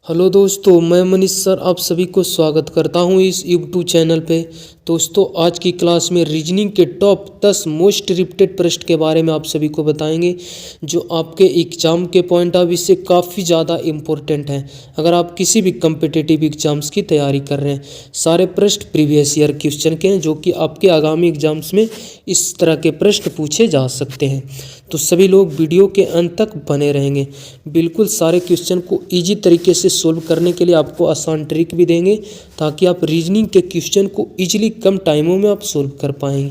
Hello दोस्तों, मैं Manish sir आप सभी को स्वागत करता हूं इस यूट्यूब चैनल पे। दोस्तों, आज की क्लास में रीजनिंग के टॉप 10 मोस्ट रिपीटेड प्रश्न के बारे में आप सभी को बताएंगे, जो आपके एग्ज़ाम के पॉइंट ऑफ व्यू से काफ़ी ज़्यादा इम्पोर्टेंट हैं। अगर आप किसी भी कम्पिटिटिव एग्जाम्स की तैयारी कर रहे हैं, सारे प्रश्न प्रीवियस ईयर क्वेश्चन के हैं, जो कि आपके आगामी एग्जाम्स में इस तरह के प्रश्न पूछे जा सकते हैं। तो सभी लोग वीडियो के अंत तक बने रहेंगे। बिल्कुल सारे क्वेश्चन को ईजी तरीके से सोल्व करने के लिए आपको आसान ट्रिक भी देंगे, ताकि आप रीजनिंग के क्वेश्चन को ईजिली कम टाइमों में आप सोल्व कर पाएंगे।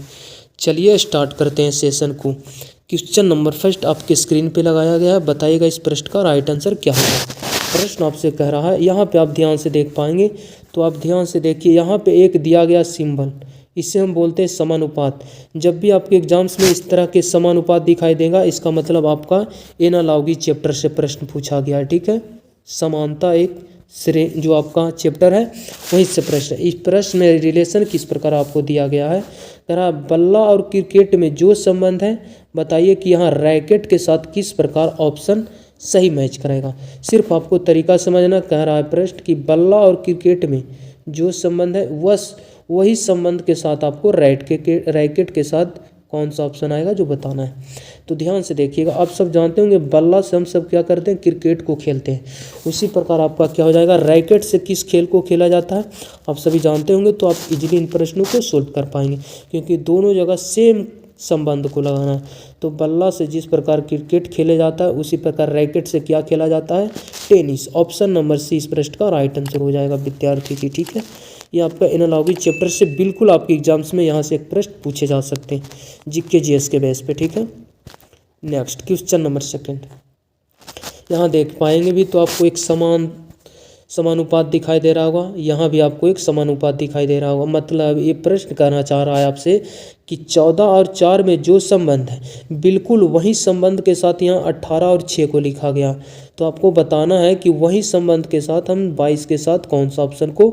चलिए स्टार्ट करते हैं सेशन को। क्वेश्चन नंबर फर्स्ट आपके स्क्रीन पे लगाया गया है। बताइएगा इस प्रश्न का राइट आंसर क्या होगा। प्रश्न आपसे कह रहा है, यहाँ पे आप ध्यान से देख पाएंगे, तो आप ध्यान से देखिए, यहाँ पे एक दिया गया सिंबल, इसे हम बोलते हैं समानुपात। जब भी आपके एग्जाम्स में इस तरह के समानुपात दिखाई देगा, इसका मतलब आपका एनालॉजी चैप्टर से प्रश्न पूछा गया है। ठीक है, समानता एक श्रेणी जो आपका चैप्टर है वहीं से प्रश्न। इस प्रश्न में रिलेशन किस प्रकार आपको दिया गया है। कह रहा बल्ला और क्रिकेट में जो संबंध है, बताइए कि यहाँ रैकेट के साथ किस प्रकार ऑप्शन सही मैच करेगा। सिर्फ आपको तरीका समझना। कह रहा है प्रश्न कि बल्ला और क्रिकेट में जो संबंध है वही संबंध के साथ आपको रैकेट के साथ कौन सा ऑप्शन आएगा जो बताना है। तो ध्यान से देखिएगा, आप सब जानते होंगे बल्ला से हम सब क्या करते हैं, क्रिकेट को खेलते हैं। उसी प्रकार आपका क्या हो जाएगा, रैकेट से किस खेल को खेला जाता है आप सभी जानते होंगे। तो आप इजीली इन प्रश्नों को सोल्व कर पाएंगे, क्योंकि दोनों जगह सेम संबंध को लगाना है। तो बल्ला से जिस प्रकार क्रिकेट खेला जाता है, उसी प्रकार रैकेट से क्या खेला जाता है, टेनिस। ऑप्शन नंबर सी इस प्रश्न का राइट आंसर हो जाएगा विद्यार्थी जी। ठीक है, ये आपका एनालॉजी चैप्टर से बिल्कुल आपके एग्जाम्स में यहाँ से एक प्रश्न पूछे जा सकते हैं, जीके जीएस के बेस पे। ठीक है, नेक्स्ट क्वेश्चन नंबर सेकंड। यहाँ देख पाएंगे भी तो आपको एक समानुपात दिखाई दे रहा होगा। यहाँ भी आपको एक समानुपात दिखाई दे रहा होगा। मतलब ये प्रश्न करना चाह रहा है आपसे कि 14 और 4 में जो संबंध है, बिल्कुल वही संबंध के साथ यहाँ 18 और 6 को लिखा गया। तो आपको बताना है कि वही संबंध के साथ हम 22 के साथ कौन सा ऑप्शन को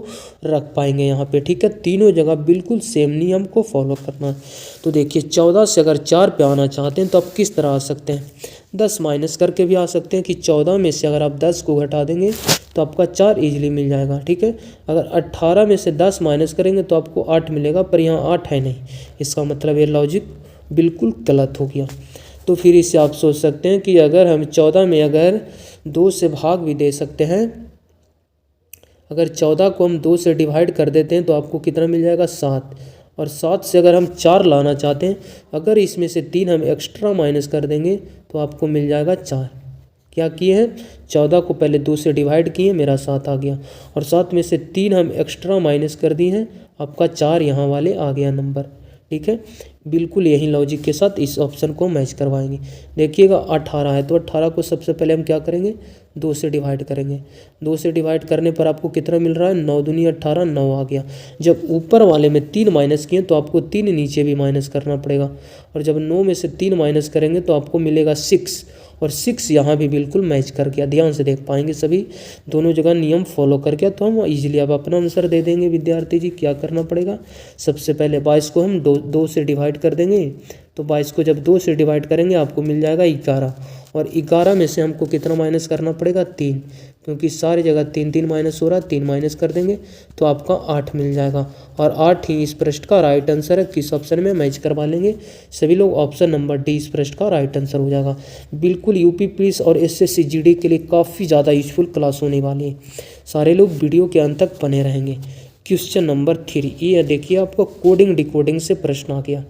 रख पाएंगे यहाँ पे। ठीक है, तीनों जगह बिल्कुल सेम नियम को फॉलो करना है। तो देखिए, 14 से अगर 4 पे आना चाहते हैं तो आप किस तरह आ सकते हैं, 10 माइनस करके भी आ सकते हैं कि 14 में से अगर आप 10 को घटा देंगे तो आपका 4 ईजिली मिल जाएगा। ठीक है, अगर 18 में से 10 माइनस करेंगे तो आपको 8 मिलेगा, पर यहाँ 8 है नहीं। इसका मतलब ये लॉजिक बिल्कुल गलत हो गया। तो फिर इससे आप सोच सकते हैं कि अगर हम 14 में अगर 2 से भाग भी दे सकते हैं, अगर 14 को हम 2 से डिवाइड कर देते हैं तो आपको कितना मिल जाएगा, 7। और 7 से अगर हम 4 लाना चाहते हैं, अगर इसमें से 3 हम एक्स्ट्रा माइनस कर देंगे तो आपको मिल जाएगा 4। क्या किए हैं, 14 को पहले 2 से डिवाइड किए, मेरा 7 आ गया, और 7 में से 3 हम एक्स्ट्रा माइनस कर दिए हैं, आपका 4 यहाँ वाले आ गया नंबर। ठीक है, बिल्कुल यही लॉजिक के साथ इस ऑप्शन को मैच करवाएंगे। देखिएगा 18 है, तो 18 को सबसे पहले हम क्या करेंगे, 2 से डिवाइड करेंगे। 2 से डिवाइड करने पर आपको कितना मिल रहा है, 9 दूनी 18, 9 आ गया। जब ऊपर वाले में 3 माइनस किए तो आपको 3 नीचे भी माइनस करना पड़ेगा, और जब 9 में से 3 माइनस करेंगे तो आपको मिलेगा 6, और 6 यहाँ भी बिल्कुल मैच कर गया। ध्यान से देख पाएंगे सभी, दोनों जगह नियम फॉलो कर गया। तो हम इजीली अब अपना आंसर दे देंगे विद्यार्थी जी। क्या करना पड़ेगा, सबसे पहले 22 को हम 2 से डिवाइड कर देंगे। तो 22 को जब 2 से डिवाइड करेंगे आपको मिल जाएगा 11, और 11 में से हमको कितना माइनस करना पड़ेगा, 3, क्योंकि सारी जगह 3 माइनस हो रहा है। 3 माइनस कर देंगे तो आपका 8 मिल जाएगा, और 8 ही इस प्रश्न का राइट आंसर है। किस ऑप्शन में मैच करवा लेंगे सभी लोग, ऑप्शन नंबर डी इस प्रश्न का राइट आंसर हो जाएगा। बिल्कुल यूपी पुलिस और एसएससी जीडी के लिए काफ़ी ज़्यादा यूजफुल क्लास होने वाली है। सारे लोग वीडियो के अंत तक बने रहेंगे। क्वेश्चन नंबर 3, ये देखिए आपको कोडिंग डिकोडिंग से प्रश्न आ गया।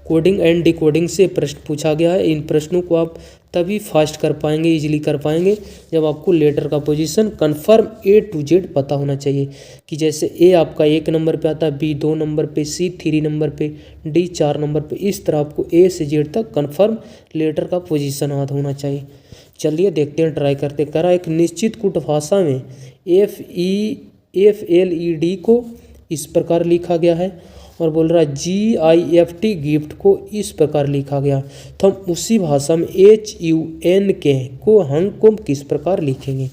कोडिंग एंड डिकोडिंग से प्रश्न पूछा गया है। इन प्रश्नों को आप तभी फास्ट कर पाएंगे, इजीली कर पाएंगे, जब आपको लेटर का position confirm A to Z पता होना चाहिए। कि जैसे A आपका 1 नंबर पे आता है, B 2 नंबर पे, C 3 नंबर पे, D 4 नंबर पे। इस तरह आपको A से Z तक कंफर्म लेटर का पोजीशन याद होना चाहिए। चलिए देखते हैं, ट्राई करते। करा एक निश्चित कूट भाषा में FLED को इस प्रकार लिखा गया है, और बोल रहा है GIFT गिफ्ट को इस प्रकार लिखा गया। तो हम उसी भाषा में HUNK को हंग को किस प्रकार लिखेंगे।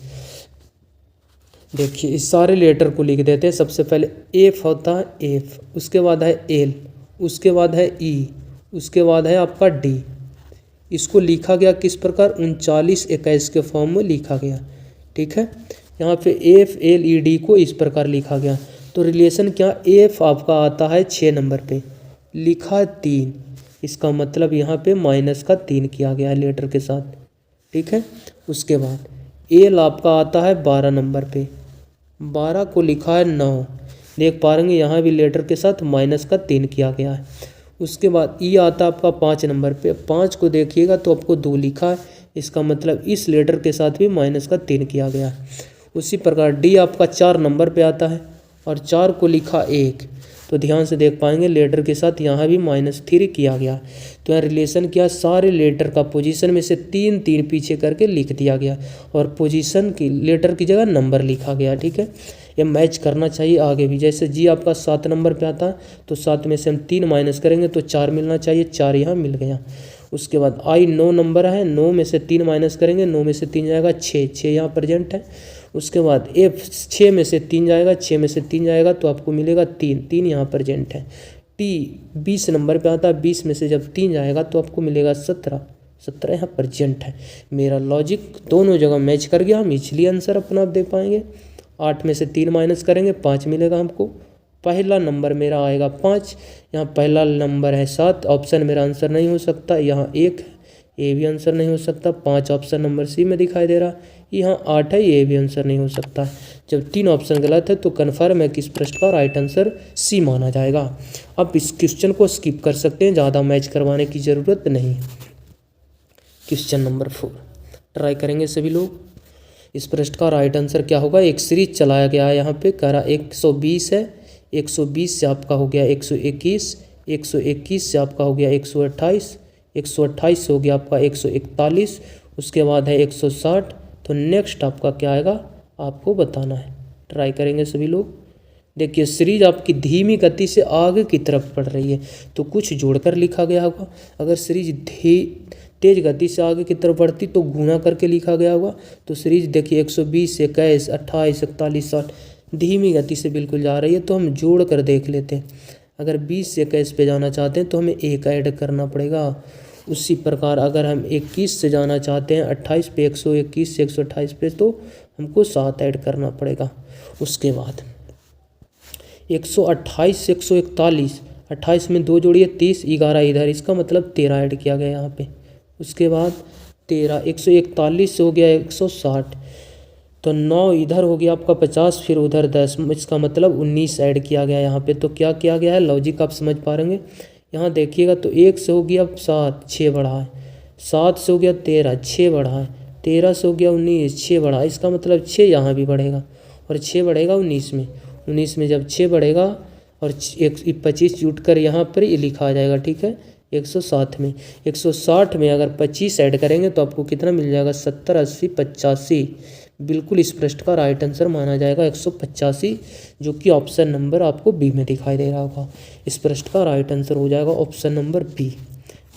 देखिए इस सारे लेटर को लिख देते हैं। सबसे पहले F होता है F, उसके बाद है L, उसके बाद है E, उसके बाद है आपका D। इसको लिखा गया किस प्रकार, 39 21 के फॉर्म में लिखा गया। ठीक है। यहाँ पे FLED को इस प्रकार लिखा गया। तो रिलेशन क्या, F आपका आता है 6 नंबर पे, लिखा 3, इसका मतलब यहाँ पे -3 किया गया है लेटर के साथ, ठीक है। उसके बाद L आपका आता है 12 नंबर पे, 12 को लिखा है 9, देख पाएंगे यहाँ भी लेटर के साथ -3 किया गया है। उसके बाद E आता है आपका 5 नंबर पे, 5 को देखिएगा तो आपको 2 लिखा है, इसका मतलब इस लेटर के साथ भी -3 किया गया है। उसी प्रकार D आपका 4 नंबर पे आता है और 4 को लिखा 1, तो ध्यान से देख पाएंगे लेटर के साथ यहाँ भी -3 किया गया। तो यहाँ रिलेशन क्या, सारे लेटर का पोजीशन में से 3 पीछे करके लिख दिया गया और पोजीशन की लेटर की जगह नंबर लिखा गया, ठीक है। ये मैच करना चाहिए आगे भी। जैसे G आपका 7 नंबर पे आता है तो 7 में से हम 3 माइनस करेंगे तो 4 मिलना चाहिए, 4 यहाँ मिल गया। उसके बाद I 9 नंबर है, 9 में से 3 माइनस करेंगे, 9 में से 3 जाएगा 6, 6 यहाँ प्रेजेंट है। उसके बाद F 6 में से 3 जाएगा, 6 में से 3 जाएगा तो आपको मिलेगा 3, 3 यहाँ प्रेजेंट है। T 20 नंबर पे आता है, 20 में से जब 3 जाएगा तो आपको मिलेगा 17, 17 यहाँ प्रेजेंट है। मेरा लॉजिक दोनों जगह मैच कर गया, हम इसलिए आंसर अपना आप दे पाएंगे। 8 में से 3 माइनस करेंगे 5 मिलेगा हमको। पहला नंबर मेरा आएगा 5, यहाँ पहला नंबर है 7, ऑप्शन मेरा आंसर नहीं हो सकता। यहाँ 1 ये भी आंसर नहीं हो सकता। 5 ऑप्शन नंबर सी में दिखाई दे रहा, यहाँ 8 है, ये भी आंसर नहीं हो सकता। जब 3 ऑप्शन गलत है तो कन्फर्म है कि इस प्रश्न का राइट आंसर सी माना जाएगा। आप इस क्वेश्चन को स्किप कर सकते हैं, ज़्यादा मैच करवाने की ज़रूरत नहीं। क्वेश्चन नंबर 4 ट्राई करेंगे सभी लोग। इस प्रश्न का राइट आंसर क्या होगा, एक सीरीज चलाया गया है, यहाँ पे कह रहा 120 है, 120 से आपका हो गया 121, 121 से आपका हो गया 128, 128 से हो गया आपका 141, उसके बाद है 160। तो नेक्स्ट आपका क्या आएगा आपको बताना है। ट्राई करेंगे सभी लोग। देखिए सीरीज आपकी धीमी गति से आगे की तरफ बढ़ रही है तो कुछ जोड़कर लिखा गया होगा। अगर सीरीज तेज गति से आगे की तरफ बढ़ती तो गुणा करके लिखा गया होगा। तो सीरीज देखिए 120, 21, 28, 41, 60 धीमी गति से बिल्कुल जा रही है, तो हम जोड़ कर देख लेते हैं। अगर 20 से 21 पे जाना चाहते हैं तो हमें 1 ऐड करना पड़ेगा। उसी प्रकार अगर हम 21 से जाना चाहते हैं 28 पे, 121 से 128 पे, तो हमको 7 ऐड करना पड़ेगा। उसके बाद 128 से 141, 28 में 2 जोड़िए 30, 11 इधर, इसका मतलब 13 ऐड किया गया यहाँ पे। उसके बाद 13, 141 से हो गया 160, तो 9 इधर हो गया आपका 50, फिर उधर 10, इसका मतलब 19 ऐड किया गया यहाँ पे। तो क्या किया गया है, लॉजिक आप समझ पा रहेंगे। यहाँ देखिएगा तो 1 से हो गया 7, 6 बढ़ा है, 7 से हो गया 13, 6 बढ़ा है, 13 से हो गया 19, 6 बढ़ा, इसका मतलब 6 यहाँ भी बढ़ेगा और 6 बढ़ेगा 19 में। 19 में जब 6 बढ़ेगा और 25 जुट कर यहाँ पर ये लिखा आ जाएगा, ठीक है। 160 में 160 में अगर 25 ऐड करेंगे तो आपको कितना मिल जाएगा, 70, 80, 85। बिल्कुल इस प्रश्न का राइट आंसर माना जाएगा 185, जो कि ऑप्शन नंबर आपको बी में दिखाई दे रहा होगा। इस प्रश्न का राइट आंसर हो जाएगा ऑप्शन नंबर बी,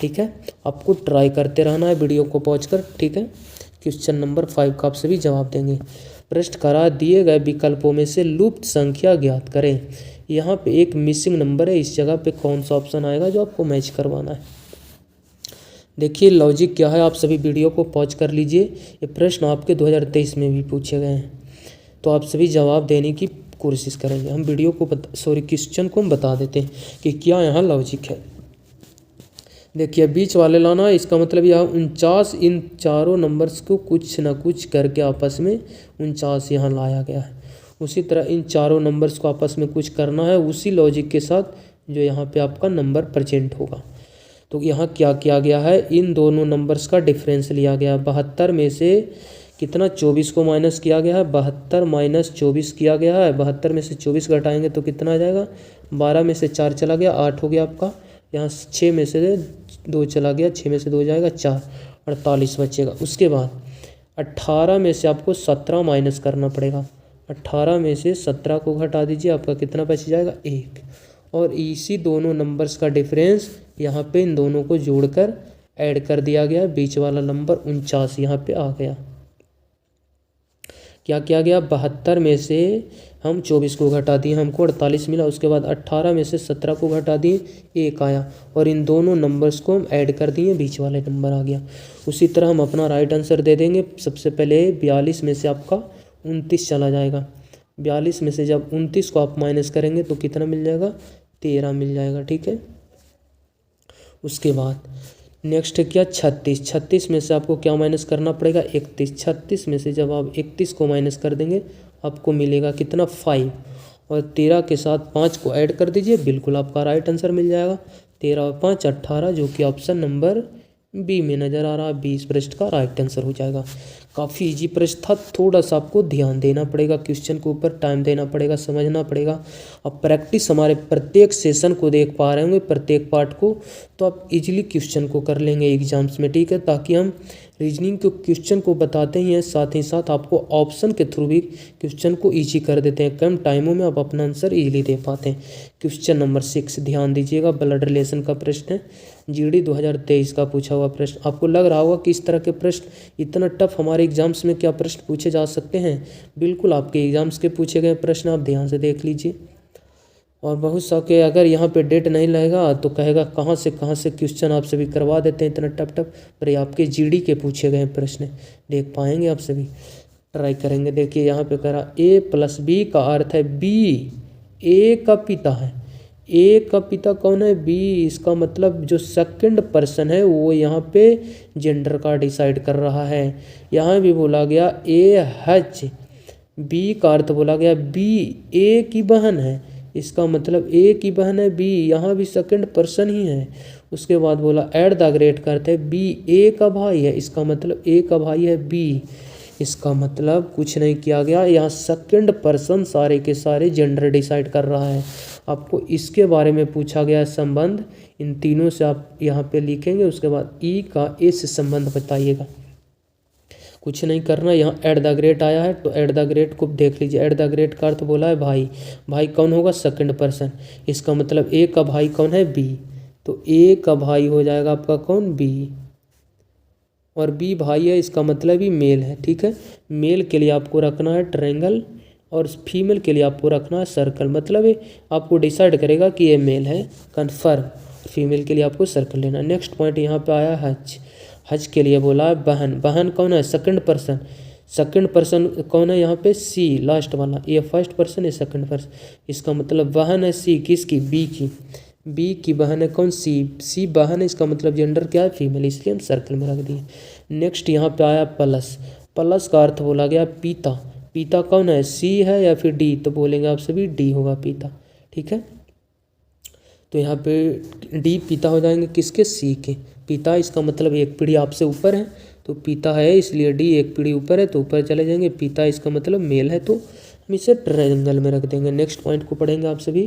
ठीक है। आपको ट्राई करते रहना है वीडियो को पहुँच कर, ठीक है। क्वेश्चन नंबर 5 का आप सभी जवाब देंगे। प्रश्न करा दिए गए विकल्पों में से लुप्त संख्या ज्ञात करें। यहाँ पे एक मिसिंग नंबर है, इस जगह पे कौन सा ऑप्शन आएगा जो आपको मैच करवाना है। देखिए लॉजिक क्या है, आप सभी वीडियो को पॉज कर लीजिए। ये प्रश्न आपके 2023 में भी पूछे गए हैं, तो आप सभी जवाब देने की कोशिश करेंगे। हम वीडियो को क्वेश्चन को हम बता देते हैं कि क्या यहाँ लॉजिक है। देखिए बीच वाले लाना है, इसका मतलब यह 49, इन चारों नंबर्स को कुछ ना कुछ करके आपस में 49 यहाँ लाया गया है। उसी तरह इन चारों नंबर्स को आपस में कुछ करना है उसी लॉजिक के साथ जो यहाँ पे आपका नंबर प्रेजेंट होगा। तो यहाँ क्या किया गया है, इन दोनों नंबर्स का डिफरेंस लिया गया। 72 में से कितना 24 को माइनस किया गया है, 72 माइनस 24 किया गया है। 72 में से 24 घटाएंगे तो कितना आ जाएगा, 12 में से 4 चला गया 8 हो गया आपका। यहाँ 6 में से 2 चला गया, 6 में से 2 जाएगा 4, 48 बचेगा। उसके बाद 18 में से आपको 17 माइनस करना पड़ेगा। 18 में से 17 को घटा दीजिए, आपका कितना बच जाएगा 1। और इसी दोनों नंबर्स का डिफरेंस यहाँ पे इन दोनों को जोड़कर ऐड कर दिया गया। बीच वाला नंबर 49 यहाँ पे आ गया। क्या किया गया, 72 में से हम 24 को घटा दिए, हमको 48 मिला। उसके बाद 18 में से 17 को घटा दिए, 1 आया, और इन दोनों नंबर्स को हम ऐड कर दिए, बीच वाले नंबर आ गया। उसी तरह हम अपना राइट आंसर दे देंगे। सबसे पहले 42 में से आपका 29 चला जाएगा। 42 में से जब 29 को आप माइनस करेंगे तो कितना मिल जाएगा, 13 मिल जाएगा। ठीक है। उसके बाद नेक्स्ट है क्या, 36। 36 में से आपको क्या माइनस करना पड़ेगा, 31। 36 में से जब आप 31 को माइनस कर देंगे आपको मिलेगा कितना, 5, और 13 के साथ 5 को ऐड कर दीजिए, बिल्कुल आपका राइट आंसर मिल जाएगा। 13 और 5 18, जो कि ऑप्शन नंबर बी में नज़र आ रहा है। 20 प्रश्न का राइट आंसर हो जाएगा। काफ़ी इजी प्रश्न था, थोड़ा सा आपको ध्यान देना पड़ेगा, क्वेश्चन के ऊपर टाइम देना पड़ेगा, समझना पड़ेगा। अब प्रैक्टिस हमारे प्रत्येक सेशन को देख पा रहे होंगे, प्रत्येक पार्ट को, तो आप इजीली क्वेश्चन को कर लेंगे एग्जाम्स में। ठीक है। ताकि हम रीजनिंग के क्वेश्चन को बताते ही हैं, साथ ही साथ आपको ऑप्शन के थ्रू भी क्वेश्चन को ईजी कर देते हैं। कम टाइमों में आप अपना आंसर ईजिली दे पाते हैं। क्वेश्चन नंबर 6 ध्यान दीजिएगा, ब्लड रिलेशन का प्रश्न है, जीडी 2023 का पूछा हुआ प्रश्न। आपको लग रहा होगा कि इस तरह के प्रश्न इतना टफ हमारे एग्जाम्स में क्या प्रश्न पूछे जा सकते हैं। बिल्कुल आपके एग्जाम्स के पूछे गए प्रश्न आप ध्यान से देख लीजिए। और बहुत सा के अगर यहाँ पे डेट नहीं लगेगा तो कहेगा कहाँ से क्वेश्चन आप सभी करवा देते हैं इतना टफ टफ, पर ये आपके जीडी के पूछे गए प्रश्न देख पाएंगे, आप सभी ट्राई करेंगे। देखिए यहाँ पे करा A+B का अर्थ है बी, ए का पिता है। ए का पिता कौन है, बी। इसका मतलब जो सेकंड पर्सन है वो यहाँ पे जेंडर का डिसाइड कर रहा है। यहाँ भी बोला गया AH, बी का अर्थ बोला गया बी, ए की बहन है, इसका मतलब ए की बहन है बी, यहाँ भी सेकंड पर्सन ही है। उसके बाद बोला ऐट द रेट का अर्थ है बी, ए का भाई है, इसका मतलब ए का भाई है बी। इसका मतलब कुछ नहीं किया गया, यहाँ सेकंड पर्सन सारे के सारे जेंडर डिसाइड कर रहा है। आपको इसके बारे में पूछा गया संबंध, इन तीनों से आप यहाँ पे लिखेंगे। उसके बाद ई का ए से संबंध बताइएगा। कुछ नहीं करना, यहाँ एट द ग्रेट आया है तो एट द ग्रेट को देख लीजिए। एट द ग्रेट का अर्थ बोला है भाई, भाई कौन होगा, सेकंड पर्सन, इसका मतलब ए का भाई कौन है, बी, तो ए का भाई हो जाएगा आपका कौन, बी, और बी भाई है, इसका मतलब ही मेल है। ठीक है। मेल के लिए आपको रखना है ट्रायंगल और फीमेल के लिए आपको रखना है सर्कल, मतलब ये आपको डिसाइड करेगा कि ये मेल है, कन्फर्म। फीमेल के लिए आपको सर्कल लेना। नेक्स्ट पॉइंट यहाँ पे आया हज। हज के लिए बोला है बहन, बहन कौन है, सेकंड पर्सन, सेकंड पर्सन कौन है यहाँ पे, सी लास्ट वाला, ये फर्स्ट पर्सन है सेकंड पर्सन, इसका मतलब बहन है सी, किसकी, बी की, बी की बहन है कौन, सी, सी बहन है, इसका मतलब जेंडर क्या है, फीमेल, इसलिए हम सर्कल में रख दिए। नेक्स्ट यहाँ पे आया प्लस। प्लस का अर्थ बोला गया पिता, पिता कौन है, सी है या फिर डी, तो बोलेंगे आप सभी डी होगा पिता। ठीक है। तो यहाँ पे डी पिता हो जाएंगे किसके, सी के। पिता इसका मतलब एक पीढ़ी आपसे ऊपर है, तो पिता है इसलिए डी एक पीढ़ी ऊपर है तो ऊपर चले जाएंगे। पिता इसका मतलब मेल है तो हम इसे ट्रायंगल में रख देंगे। नेक्स्ट पॉइंट को पढ़ेंगे आप सभी।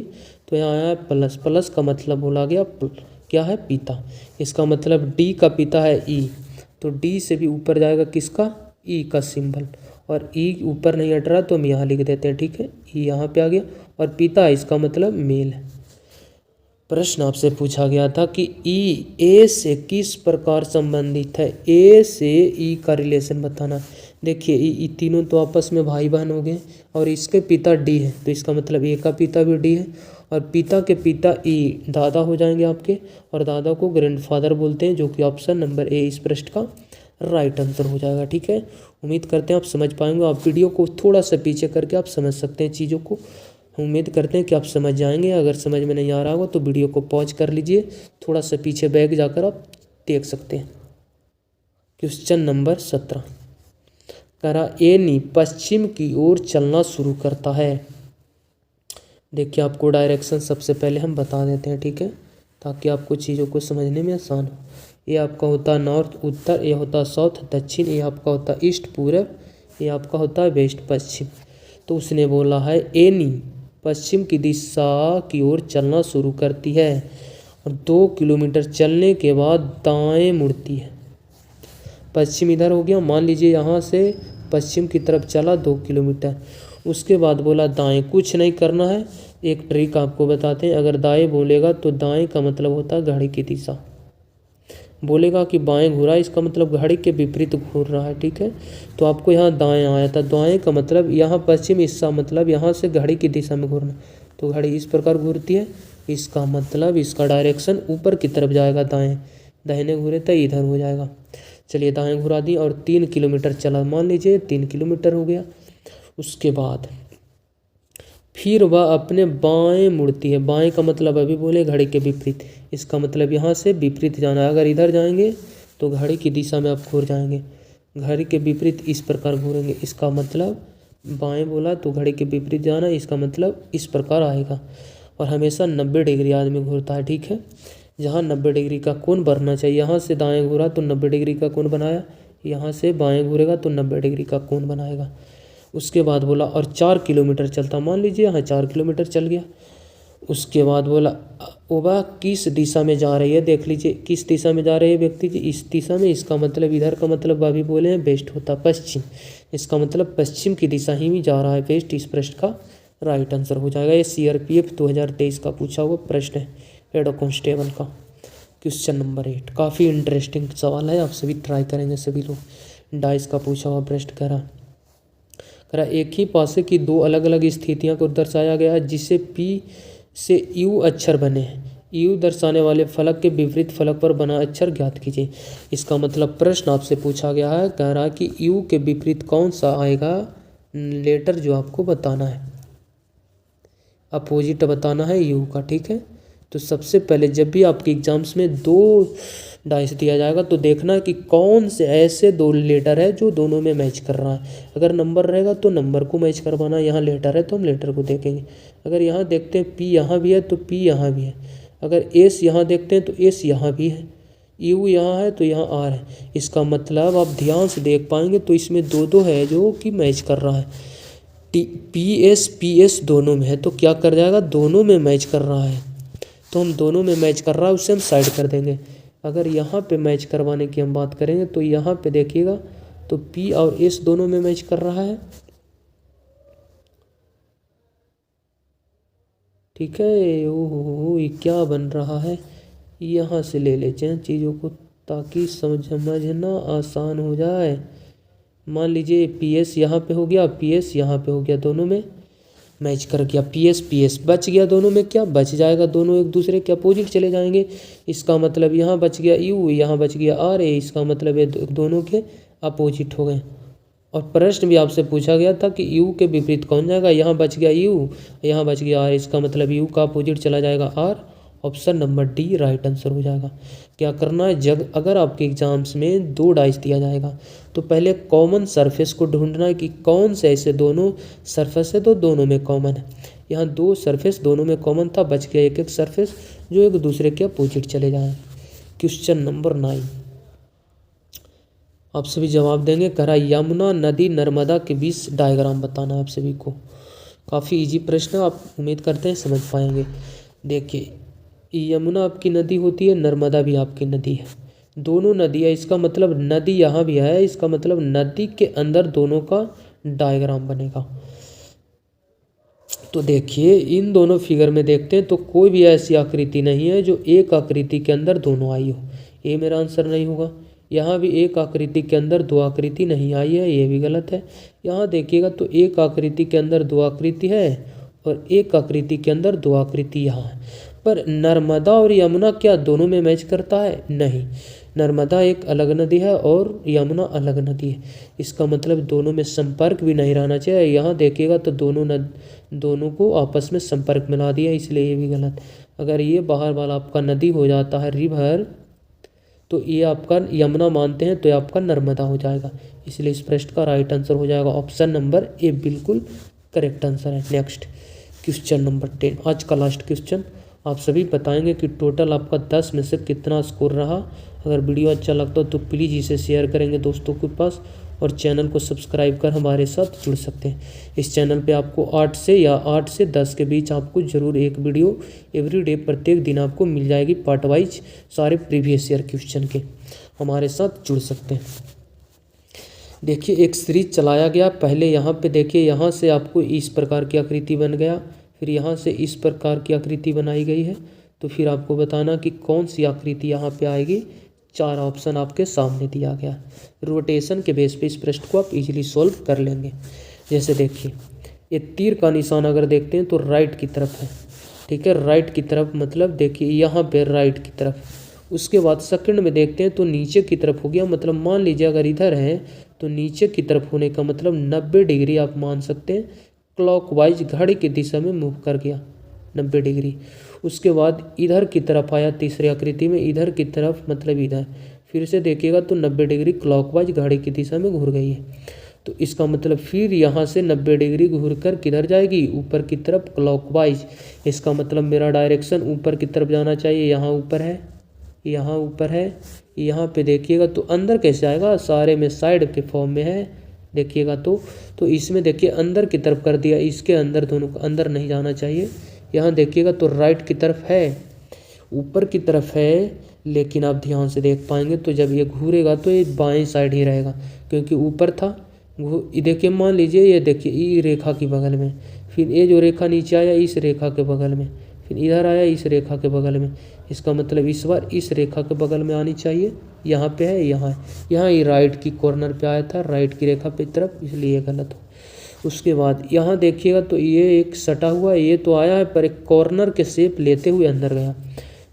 तो यहाँ आया प्लस, प्लस का मतलब बोला गया क्या है, पिता, इसका मतलब डी का पिता है ई, तो डी से भी ऊपर जाएगा किसका, ई का सिंबल, और ई ऊपर नहीं हट रहा तो हम यहाँ लिख देते हैं। ठीक है। ई यहाँ पे आ गया, और पिता इसका मतलब मेल है। प्रश्न आपसे पूछा गया था कि ई ए से किस प्रकार संबंधित है, ए से ई का रिलेशन बताना। देखिए ई तीनों तो आपस में भाई बहन हो गए, और इसके पिता डी है तो इसका मतलब ए का पिता भी डी है, और पिता के पिता ई दादा हो जाएंगे आपके, और दादा को ग्रैंडफादर बोलते हैं, जो कि ऑप्शन नंबर ए इस प्रश्न का राइट आंसर हो जाएगा। ठीक है। उम्मीद करते हैं आप समझ पाएंगे। आप वीडियो को थोड़ा सा पीछे करके आप समझ सकते हैं चीज़ों को। उम्मीद करते हैं कि आप समझ जाएंगे। अगर समझ में नहीं आ रहा होगा तो वीडियो को पॉज कर लीजिए, थोड़ा सा पीछे बैक जाकर आप देख सकते हैं। क्वेश्चन नंबर 17 करा एनी पश्चिम की ओर चलना शुरू करता है। देखिए आपको डायरेक्शन सबसे पहले हम बता देते हैं। ठीक है। ताकि आपको चीज़ों को समझने में आसान हो। ये आपका होता है नॉर्थ उत्तर, ये होता है साउथ दक्षिण, ये आपका होता है ईस्ट पूरब, ये आपका होता है वेस्ट पश्चिम। तो उसने बोला है एनी पश्चिम की दिशा की ओर चलना शुरू करती है और 2 किलोमीटर चलने के बाद दाएं मुड़ती है। पश्चिम इधर हो गया, मान लीजिए यहाँ से पश्चिम की तरफ चला 2 किलोमीटर, उसके बाद बोला दाएं। कुछ नहीं करना है, एक ट्रिक आपको बताते हैं। अगर दाएं बोलेगा तो दाएं का मतलब होता है घड़ी की दिशा। बोलेगा कि बाएं घूरा, इसका मतलब घड़ी के विपरीत घूर रहा है। ठीक है, तो आपको यहाँ दाएं आया था, दाएं का मतलब यहाँ पश्चिम, इसका मतलब यहाँ से घड़ी की दिशा में घूरना, तो घड़ी इस प्रकार घूरती है, इसका मतलब इसका डायरेक्शन ऊपर की तरफ जाएगा, दाएं। दाहिने घूरे तो इधर हो जाएगा। चलिए दाएं घुरा दी और 3 किलोमीटर चला, मान लीजिए 3 किलोमीटर हो गया। उसके बाद फिर वह अपने बाएं मुड़ती है, बाएं का मतलब अभी बोले घड़ी के विपरीत, इसका मतलब यहाँ से विपरीत जाना है। अगर इधर जाएंगे तो घड़ी की दिशा में आप घूर जाएंगे, घड़ी के विपरीत इस प्रकार घूरेंगे, इसका मतलब बाएं बोला तो घड़ी के विपरीत जाना, इसका मतलब इस प्रकार आएगा। और हमेशा 90 डिग्री आदमी घूरता है। ठीक है, जहाँ 90 डिग्री का कोण बनना चाहिए, यहाँ से दाएं घूरा तो 90 डिग्री का कोण बनाया, यहाँ से बाएं घूरेगा तो 90 डिग्री का कोण बनाएगा। उसके बाद बोला और 4 किलोमीटर चलता, मान लीजिए यहाँ 4 किलोमीटर चल गया। उसके बाद बोला वह किस दिशा में जा रही है, देख लीजिए किस दिशा में जा रही है व्यक्ति जी, इस दिशा में, इसका मतलब इधर का मतलब अभी बोले हैं वेस्ट होता, पश्चिम, इसका मतलब पश्चिम की दिशा ही में जा रहा है, वेस्ट इस प्रश्न का राइट आंसर हो जाएगा। ये CRPF 2023 का पूछा हुआ प्रश्न है, हेड कांस्टेबल का, क्वेश्चन नंबर 8। काफ़ी इंटरेस्टिंग सवाल है, आप सभी ट्राई करेंगे सभी लोग। डाइस का पूछा हुआ प्रश्न कह रहा एक ही पासे की दो अलग अलग स्थितियां को दर्शाया गया है जिससे P से U अक्षर बने हैं। U दर्शाने वाले फलक के विपरीत फलक पर बना अक्षर ज्ञात कीजिए। इसका मतलब प्रश्न आपसे पूछा गया है, कह रहा है कि U के विपरीत कौन सा आएगा लेटर जो आपको बताना है, अपोजिट बताना है U का। ठीक है, तो सबसे पहले जब भी आपके एग्जाम्स में 2 डाइस दिया जाएगा तो देखना कि कौन से ऐसे 2 लेटर है जो दोनों में मैच कर रहा है। अगर नंबर रहेगा तो नंबर को मैच करवाना, यहाँ लेटर है तो हम लेटर को देखेंगे। अगर यहाँ देखते हैं P यहाँ भी है तो P यहाँ भी है, अगर S यहाँ देखते हैं तो S यहाँ भी है, U यहाँ है तो यहाँ R है। इसका मतलब आप ध्यान से देख पाएंगे तो इसमें 2 है जो कि मैच कर रहा है। PS दोनों में है तो क्या कर जाएगा, दोनों में मैच कर रहा है, तो हम दोनों में मैच कर रहा है उससे हम साइड कर देंगे। अगर यहाँ पे मैच करवाने की हम बात करेंगे तो यहाँ पे देखिएगा तो P और S दोनों में मैच कर रहा है। ठीक है, ओहो ये क्या बन रहा है, यहाँ से ले लेते हैं चीज़ों को ताकि समझना आसान हो जाए। मान लीजिए PS यहाँ पे हो गया, PS यहाँ पे हो गया, दोनों में मैच कर गया, PS बच गया, दोनों में क्या बच जाएगा, दोनों एक दूसरे के अपोजिट चले जाएंगे। इसका मतलब यहाँ बच गया U, यहाँ बच गया R, इसका मतलब ये दोनों के अपोजिट हो गए। और प्रश्न भी आपसे पूछा गया था कि U के विपरीत कौन जाएगा, यहाँ बच गया U, यहाँ बच गया R, इसका मतलब U का अपोजिट चला जाएगा R। Option number D right answer हो जाएगा। क्या करना है, अगर आपके एग्जाम्स में 2 डाइस दिया जाएगा तो पहले कॉमन सरफेस को ढूंढना है कि कौन से ऐसे दोनों सरफेस है तो दोनों में कॉमन है। यहाँ 2 सरफेस दोनों में कॉमन था, बच गया एक सरफेस जो एक दूसरे के अपोजिट चले जाए। क्वेश्चन नंबर 9 आप सभी जवाब देंगे। करा यमुना नदी नर्मदा के बीच डायग्राम बताना है आप सभी को। काफ़ी इजी प्रश्न, आप उम्मीद करते हैं समझ पाएंगे। देखिए यमुना आपकी नदी होती है, नर्मदा भी आपकी नदी है, दोनों नदी है, इसका मतलब नदी यहाँ भी है, इसका मतलब नदी के अंदर दोनों का डायग्राम बनेगा। तो देखिए इन दोनों फिगर में देखते हैं तो कोई भी ऐसी आकृति नहीं है जो एक आकृति के अंदर दोनों आई हो, ये मेरा आंसर नहीं होगा। यहाँ भी एक आकृति के अंदर 2 आकृति नहीं आई है, ये भी गलत है। यहाँ देखिएगा तो एक आकृति के अंदर 2 आकृति है और एक आकृति के अंदर 2 आकृति यहाँ है। पर नर्मदा और यमुना क्या दोनों में मैच करता है, नहीं, नर्मदा एक अलग नदी है और यमुना अलग नदी है, इसका मतलब दोनों में संपर्क भी नहीं रहना चाहिए। यहाँ देखिएगा तो दोनों को आपस में संपर्क मिला दिया, इसलिए ये भी गलत। अगर ये बाहर वाला आपका नदी हो जाता है रिवर तो ये आपका यमुना मानते हैं तो ये आपका नर्मदा हो जाएगा, इसलिए इस प्रश्न का राइट आंसर हो जाएगा ऑप्शन नंबर ए, बिल्कुल करेक्ट आंसर है। नेक्स्ट क्वेश्चन नंबर 10 आज का लास्ट क्वेश्चन। आप सभी बताएंगे कि टोटल आपका 10 में से कितना स्कोर रहा। अगर वीडियो अच्छा लगता हो तो प्लीज़ इसे शेयर करेंगे दोस्तों के पास और चैनल को सब्सक्राइब कर हमारे साथ जुड़ सकते हैं। इस चैनल पे आपको 8 से 10 के बीच आपको ज़रूर एक वीडियो एवरीडे प्रत्येक दिन आपको मिल जाएगी, पार्ट वाइज सारे प्रीवियस ईयर क्वेश्चन के, हमारे साथ जुड़ सकते हैं। देखिए एक सीरीज चलाया गया, पहले यहाँ पे देखिए, यहाँ से आपको इस प्रकार की आकृति बन गया, फिर यहाँ से इस प्रकार की आकृति बनाई गई है, तो फिर आपको बताना कि कौन सी आकृति यहाँ पे आएगी 4 ऑप्शन आपके सामने दिया गया। रोटेशन के बेस पे इस प्रश्न को आप इजीली सॉल्व कर लेंगे। जैसे देखिए ये तीर का निशान अगर देखते हैं तो राइट की तरफ है, ठीक है, राइट की तरफ मतलब देखिए यहाँ पे राइट की तरफ। उसके बाद सेकंड में देखते हैं तो नीचे की तरफ हो गया, मतलब मान लीजिए अगर इधर है तो नीचे की तरफ होने का मतलब 90 डिग्री आप मान सकते हैं, क्लॉकवाइज घड़ी की दिशा में मूव कर गया 90 डिग्री। उसके बाद इधर की तरफ आया तीसरी आकृति में, इधर की तरफ मतलब इधर, फिर से देखिएगा तो 90 डिग्री क्लॉकवाइज घड़ी की दिशा में घूर गई है। तो इसका मतलब फिर यहाँ से 90 डिग्री घूर कर किधर जाएगी, ऊपर की तरफ क्लॉकवाइज। इसका मतलब मेरा डायरेक्शन ऊपर की तरफ जाना चाहिए, यहाँ ऊपर है, यहाँ ऊपर है, यहाँ पे देखिएगा तो अंदर कैसे आएगा, सारे में साइड के फॉर्म में है देखिएगा तो इसमें देखिए अंदर की तरफ कर दिया, इसके अंदर दोनों को अंदर नहीं जाना चाहिए। यहाँ देखिएगा तो राइट की तरफ है, ऊपर की तरफ है, लेकिन आप ध्यान से देख पाएंगे तो जब ये घूरेगा तो ये बाएं साइड ही रहेगा, क्योंकि ऊपर था। ये देखिए मान लीजिए ये देखिए ई रेखा की बगल में, फिर ये जो रेखा नीचे आया इस रेखा के बगल में, फिर इधर आया इस रेखा के बगल में। इसका मतलब इस बार इस रेखा के बगल में आनी चाहिए, यहाँ पे है, यहाँ ये राइट की कॉर्नर पे आया था, राइट की रेखा पे तरफ, इसलिए गलत हो। उसके बाद यहाँ देखिएगा तो ये एक सटा हुआ, ये तो आया है पर एक कॉर्नर के शेप लेते हुए अंदर गया।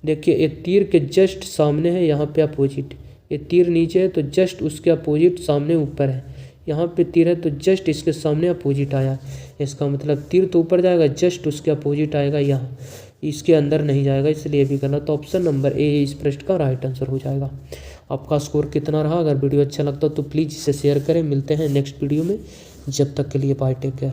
देखिए ये तीर के जस्ट सामने है, यहाँ पे अपोजिट, ये तीर नीचे है तो जस्ट उसके अपोजिट सामने ऊपर है, यहाँ पे तीर है तो जस्ट इसके सामने अपोजिट आया। इसका मतलब तीर तो ऊपर जाएगा, जस्ट उसके अपोजिट आएगा यहाँ, इसके अंदर नहीं जाएगा, इसलिए भी गलत। तो ऑप्शन नंबर ए इस प्रश्न का राइट आंसर हो जाएगा। आपका स्कोर कितना रहा? अगर वीडियो अच्छा लगता तो प्लीज़ इसे शेयर करें। मिलते हैं नेक्स्ट वीडियो में, जब तक के लिए बाय, टेक केयर।